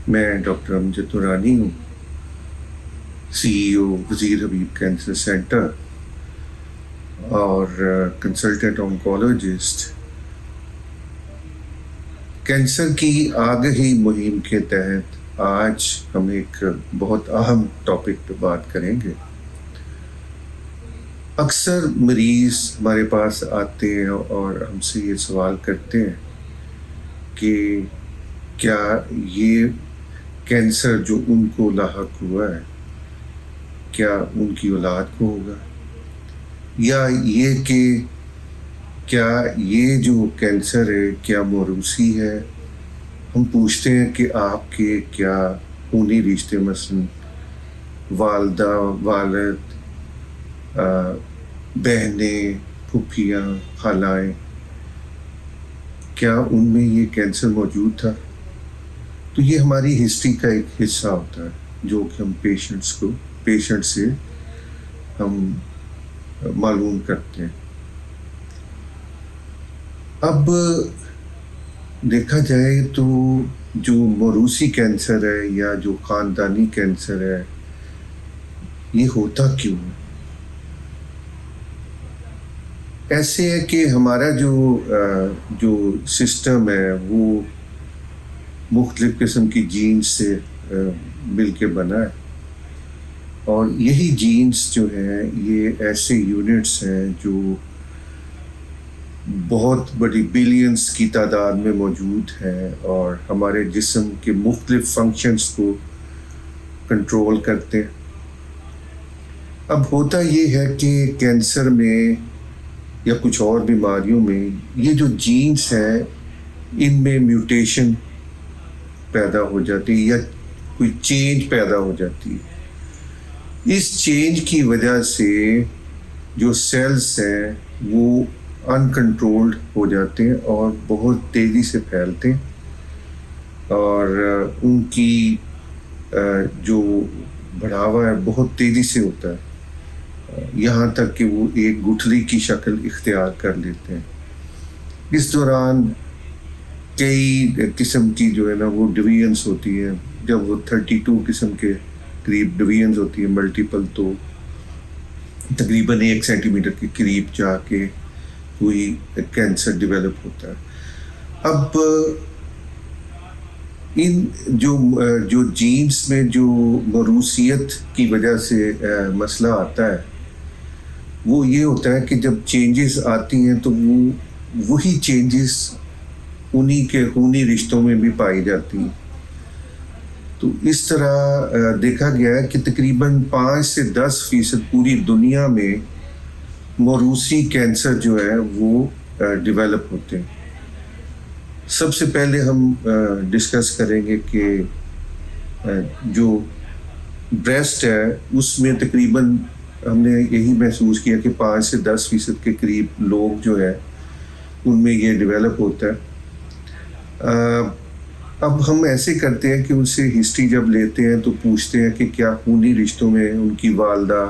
میں ڈاکٹر امجد نورانی ہوں، CEO وزیر حبیب کینسر سینٹر اور کنسلٹنٹ آنکولوجسٹ۔ کینسر کی آگہی مہم کے تحت آج ہم ایک بہت اہم ٹاپک پہ بات کریں گے۔ اکثر مریض ہمارے پاس آتے ہیں اور ہم سے یہ سوال کرتے ہیں کہ کیا یہ کینسر جو ان کو لاحق ہوا ہے کیا ان کی اولاد کو ہوگا، یا یہ کہ کیا یہ جو کینسر ہے کیا موروثی ہے۔ ہم پوچھتے ہیں کہ آپ کے کیا خونی رشتے، مثلا والدہ، والد، بہنیں، پھوپھیاں، خالائیں، کیا ان میں یہ کینسر موجود تھا؟ تو یہ ہماری ہسٹری کا ایک حصہ ہوتا ہے جو کہ ہم پیشنٹ سے ہم معلوم کرتے ہیں۔ اب دیکھا جائے تو جو موروثی کینسر ہے یا جو خاندانی کینسر ہے، یہ ہوتا کیوں ہے؟ ایسے ہے کہ ہمارا جو سسٹم ہے وہ مختلف قسم کی جینز سے مل کے بنا ہے، اور یہی جینز جو ہیں یہ ایسے یونٹس ہیں جو بہت بڑی بلینز کی تعداد میں موجود ہیں اور ہمارے جسم کے مختلف فنکشنز کو کنٹرول کرتے ہیں۔ اب ہوتا یہ ہے کہ کینسر میں یا کچھ اور بیماریوں میں یہ جو جینز ہیں ان میں میوٹیشن پیدا ہو جاتی ہے یا کوئی چینج پیدا ہو جاتی ہے۔ اس چینج کی وجہ سے جو سیلز ہیں وہ انکنٹرولڈ ہو جاتے ہیں اور بہت تیزی سے پھیلتے ہیں، اور ان کی جو بڑھاوا ہے بہت تیزی سے ہوتا ہے، یہاں تک کہ وہ ایک گٹھلی کی شکل اختیار کر لیتے ہیں۔ اس دوران کئی قسم کی جو ہے نا وہ ڈویژنز ہوتی ہیں۔ جب وہ 32 قسم کے قریب ڈویژنز ہوتی ہیں ملٹیپل، تو تقریباً 1 سینٹی میٹر کے قریب جا کے کوئی کینسر ڈیولپ ہوتا ہے۔ اب ان جو جینز میں جو موروثیت کی وجہ سے مسئلہ آتا ہے وہ یہ ہوتا ہے کہ جب چینجز آتی ہیں تو وہی چینجز انہی کے خونی رشتوں میں بھی پائی جاتی ہیں۔ تو اس طرح دیکھا گیا ہے کہ تقریباً 5 سے 10% پوری دنیا میں موروثی کینسر جو ہے وہ ڈیولپ ہوتے ہیں۔ سب سے پہلے ہم ڈسکس کریں گے کہ جو بریسٹ ہے اس میں تقریباً ہم نے یہی محسوس کیا کہ 5 سے 10% کے قریب لوگ جو ہے ان میں یہ ڈیولپ ہوتا ہے۔ اب ہم ایسے کرتے ہیں کہ ان سے ہسٹری جب لیتے ہیں تو پوچھتے ہیں کہ کیا خونی رشتوں میں ان کی والدہ،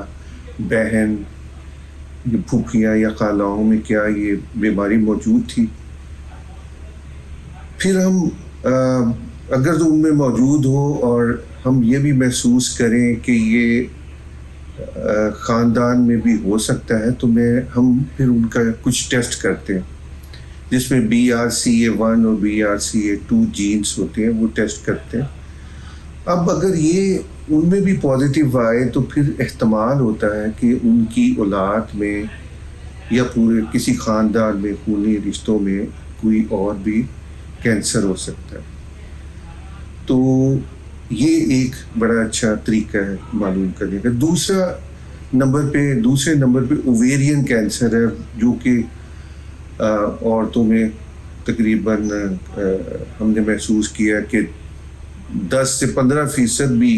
بہن، پھوپھیاں یا خالاؤں میں کیا یہ بیماری موجود تھی۔ پھر ہم اگر تو ان میں موجود ہو اور ہم یہ بھی محسوس کریں کہ یہ خاندان میں بھی ہو سکتا ہے تو ہم پھر ان کا کچھ ٹیسٹ کرتے ہیں جس میں BRCA1 اور BRCA2 جینز ہوتے ہیں، وہ ٹیسٹ کرتے ہیں۔ اب اگر یہ ان میں بھی پازیٹیو آئے تو پھر احتمال ہوتا ہے کہ ان کی اولاد میں یا پورے کسی خاندان میں خونی رشتوں میں کوئی اور بھی کینسر ہو سکتا ہے۔ تو یہ ایک بڑا اچھا طریقہ ہے معلوم کرنے کا۔ دوسرے نمبر پہ اوویرین کینسر ہے، جو کہ عورتوں میں تقریباً ہم نے محسوس کیا کہ 10 سے 15% بھی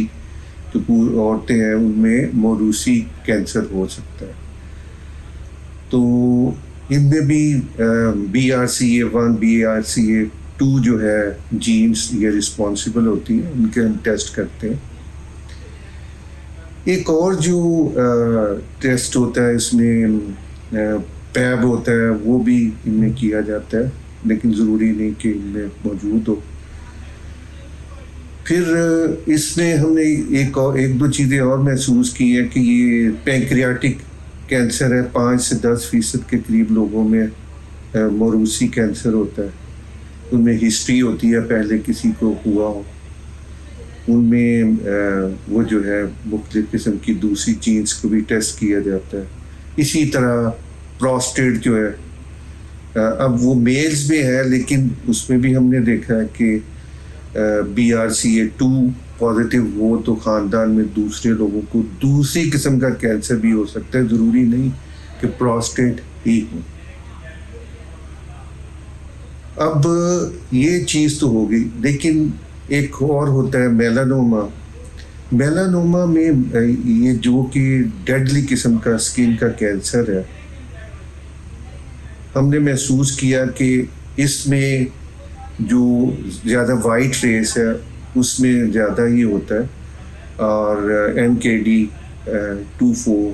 جو عورتیں ہیں ان میں موروثی کینسر ہو سکتا ہے۔ تو ان میں بھی BRCA1 BRCA2 جو ہے جینز یہ رسپانسبل ہوتی ہیں، ان کے ہم ٹیسٹ کرتے ہیں۔ ایک اور جو ٹیسٹ ہوتا ہے اس میں پیب ہوتا ہے، وہ بھی ان میں کیا جاتا ہے، لیکن ضروری نہیں کہ ان میں موجود ہو۔ پھر اس میں ہم نے ایک دو چیزیں اور محسوس کی ہیں کہ یہ پینکریاٹک کینسر ہے، 5 سے 10% کے قریب لوگوں میں موروثی کینسر ہوتا ہے، ان میں ہسٹری ہوتی ہے پہلے کسی کو ہوا ہو، ان میں وہ جو ہے مختلف قسم کی دوسری جینس کو بھی ٹیسٹ کیا جاتا ہے. اسی طرح پروسٹیٹ جو ہے اب وہ میلز میں ہے، لیکن اس میں بھی ہم نے دیکھا ہے کہ BRCA2 پازیٹیو ہو تو خاندان میں دوسرے لوگوں کو دوسری قسم کا کینسر بھی ہو سکتا ہے، ضروری نہیں کہ پروسٹیٹ ہی ہو. اب یہ چیز تو ہو گئی، لیکن ایک اور ہوتا ہے میلانوما. میلانوما میں یہ جو کہ ڈیڈلی قسم کا اسکن کا کینسر ہے، ہم نے محسوس کیا کہ اس میں جو زیادہ وائٹ ریس ہے اس میں زیادہ ہی ہوتا ہے، اور NKD24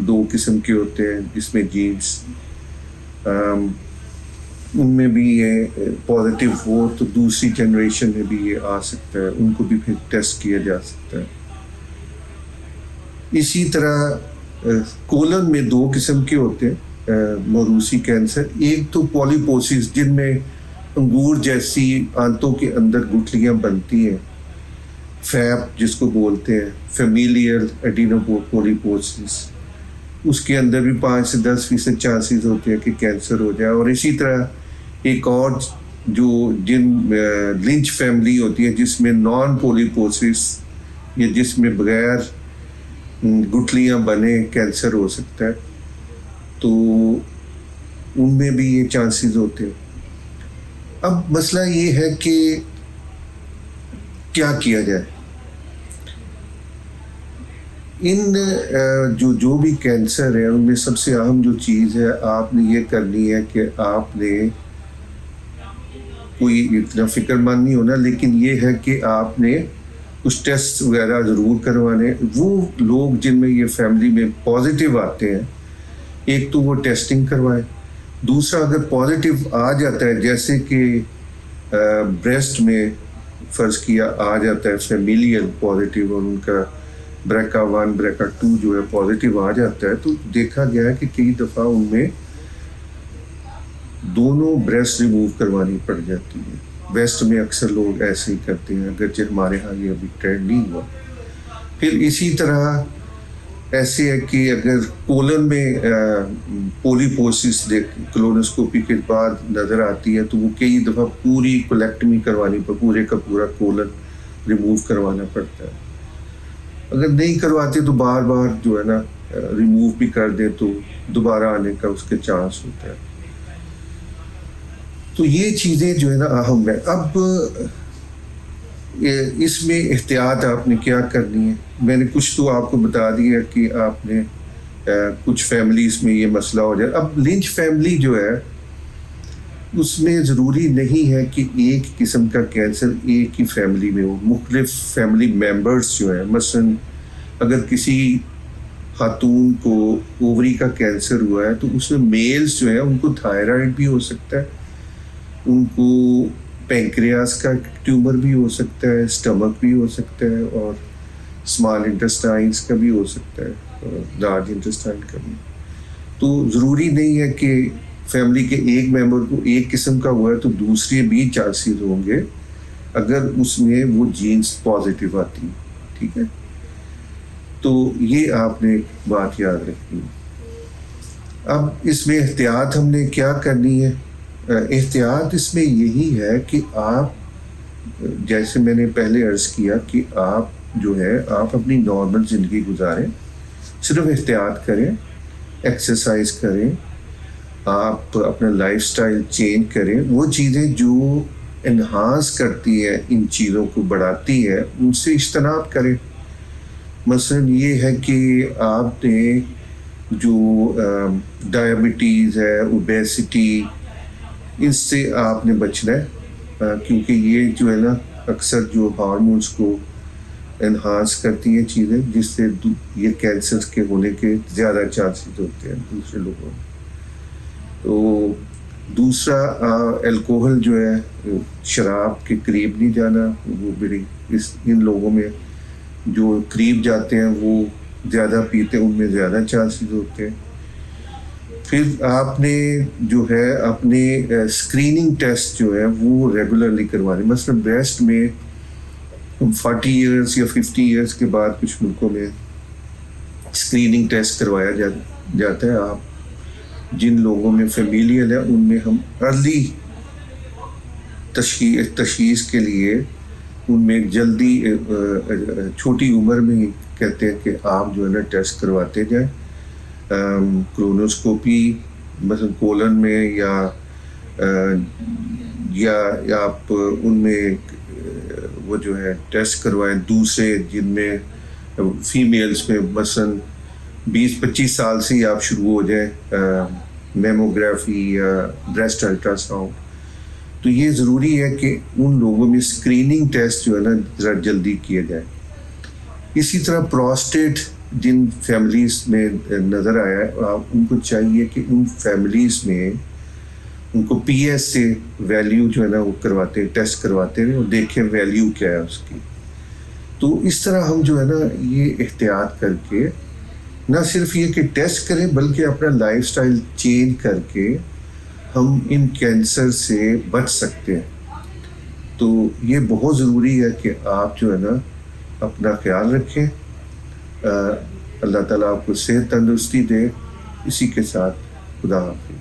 2 قسم کے ہوتے ہیں جس میں جینس، ان میں بھی یہ پازیٹیو ہو تو دوسری جنریشن میں بھی یہ آ سکتا ہے، ان کو بھی پھر ٹیسٹ کیا جا سکتا ہے. اسی طرح کولن میں 2 قسم کے ہوتے ہیں موروثی کینسر. ایک تو پولیپوسس، جن میں انگور جیسی آنتوں کے اندر گٹھلیاں بنتی ہیں، فیپ جس کو بولتے ہیں، فیمیلیل ایڈینوپولیپوسس، اس کے اندر بھی 5 سے 10% چانسز ہوتے ہیں کہ کینسر ہو جائے. اور اسی طرح ایک اور جو لنچ فیملی ہوتی ہے جس میں نان پولیپوسس یا جس میں بغیر گٹھلیاں بنے کینسر ہو سکتا ہے، تو ان میں بھی یہ چانسز ہوتے ہیں. اب مسئلہ یہ ہے کہ کیا کیا جائے. ان جو بھی کینسر ہے ان میں سب سے اہم جو چیز ہے آپ نے یہ کرنی ہے کہ آپ نے کوئی اتنا فکر مند نہیں ہونا، لیکن یہ ہے کہ آپ نے کچھ ٹیسٹ وغیرہ ضرور کروانے. وہ لوگ جن میں یہ فیملی میں پازیٹیو آتے ہیں، ایک تو وہ ٹیسٹنگ کروائیں. دوسرا اگر پازیٹیو آ جاتا ہے، جیسے کہ بریسٹ میں فرض کیا آ جاتا ہے فیمیلیل پازیٹیو، اور ان کا BRCA1 BRCA2 جو ہے پازیٹیو آ جاتا ہے، تو دیکھا گیا ہے کہ کئی دفعہ ان میں دونوں بریسٹ ریموو کروانی پڑ جاتی ہے. ویسٹ میں اکثر لوگ ایسے ہی کرتے ہیں، اگرچہ ہمارے ہاں یہ ابھی ٹرینڈ نہیں ہوا. پھر اسی طرح ایسے ہے کہ اگر کولن میں پولیپوسس کولونوسکوپی کے بعد نظر آتی ہے تو وہ کئی دفعہ پوری کولیکٹمی کروانی پورے کا پورا کولن ریموو کروانا پڑتا ہے. اگر نہیں کرواتے تو بار بار جو ہے نا ریموو بھی کر دیں تو دوبارہ آنے کا اس کے چانس ہوتا ہے. تو یہ چیزیں جو ہے نا اہم ہے. اب اس میں احتیاط آپ نے کیا کرنی ہے، میں نے کچھ تو آپ کو بتا دیا کہ آپ نے کچھ فیملیز میں یہ مسئلہ ہو جائے. اب لنچ فیملی جو ہے اس میں ضروری نہیں ہے کہ ایک قسم کا کینسر ایک ہی فیملی میں ہو. مختلف فیملی ممبرز جو ہیں، مثلاً اگر کسی خاتون کو اووری کا کینسر ہوا ہے تو اس میں میلز جو ہیں ان کو تھائرائڈ بھی ہو سکتا ہے، ان کو پینکریاس کا ٹیومر بھی ہو سکتا ہے، اسٹمک بھی ہو سکتا ہے، اور اسمال انٹسٹائنس کا بھی ہو سکتا ہے، اور لارج انٹسٹائن کا بھی. تو ضروری نہیں ہے کہ فیملی کے ایک ممبر کو ایک قسم کا ہوا ہے تو دوسرے بھی چانسز ہوں گے اگر اس میں وہ جینس پازیٹیو آتی ہیں. ٹھیک ہے، تو یہ آپ نے بات یاد رکھنی ہے. اب اس میں احتیاط ہم نے کیا کرنی ہے؟ احتیاط اس میں یہی ہے کہ آپ، جیسے میں نے پہلے عرض کیا کہ آپ جو ہے آپ اپنی نارمل زندگی گزاریں، صرف احتیاط کریں، ایکسرسائز کریں، آپ اپنا لائف سٹائل چینج کریں. وہ چیزیں جو انہانس کرتی ہیں، ان چیزوں کو بڑھاتی ہے، ان سے اجتناب کریں. مثلاً یہ ہے کہ آپ نے جو ڈائبٹیز ہے، اوبیسٹی، اس سے آپ نے بچنا ہے، کیونکہ یہ جو ہے نا اکثر جو ہارمونس کو انہانس کرتی ہیں چیزیں، جس سے یہ کینسر کے ہونے کے زیادہ چانسز ہوتے ہیں دوسرے لوگوں میں. تو دوسرا الکوہل جو ہے، شراب کے قریب نہیں جانا. وہ بڑی ان لوگوں میں جو قریب جاتے ہیں وہ زیادہ پیتے ہیں، ان میں زیادہ چانسز ہوتے ہیں. پھر آپ نے جو ہے اپنے اسکریننگ ٹیسٹ جو ہے وہ ریگولرلی کروانے. مثلا بریسٹ میں 40 ایئرس یا 50 ایئرس کے بعد کچھ ملکوں میں اسکریننگ ٹیسٹ کروایا جاتا ہے. آپ جن لوگوں میں فیمیلیل ہے ان میں ہم ارلی تشخیص کے لیے ان میں جلدی چھوٹی عمر میں ہی کہتے ہیں کہ آپ جو ہے نا ٹیسٹ کرواتے جائیں. کولونوسکوپی مثلا کولن میں یا آپ ان میں وہ جو ہے ٹیسٹ کروائیں دوسرے جن میں فیمیلز میں مثلا 20-25 سال سے ہی آپ شروع ہو جائیں میموگرافی یا بریسٹ الٹرا ساؤنڈ. تو یہ ضروری ہے کہ ان لوگوں میں اسکریننگ ٹیسٹ جو ہے نا ذرا جلدی کیے جائیں. اسی طرح پروسٹیٹ جن فیملیز میں نظر آیا ہے ان کو چاہیے کہ ان فیملیز میں ان کو پی ایس سے ویلیو جو ہے نا وہ کرواتے ٹیسٹ کرواتے ہیں اور دیکھیں ویلیو کیا ہے اس کی. تو اس طرح ہم جو ہے نا یہ احتیاط کر کے نہ صرف یہ کہ ٹیسٹ کریں بلکہ اپنا لائف سٹائل چینج کر کے ہم ان کینسر سے بچ سکتے ہیں. تو یہ بہت ضروری ہے کہ آپ جو ہے نا اپنا خیال رکھیں. اللہ تعالیٰ آپ کو صحت تندرستی دے. اسی کے ساتھ خدا حافظ.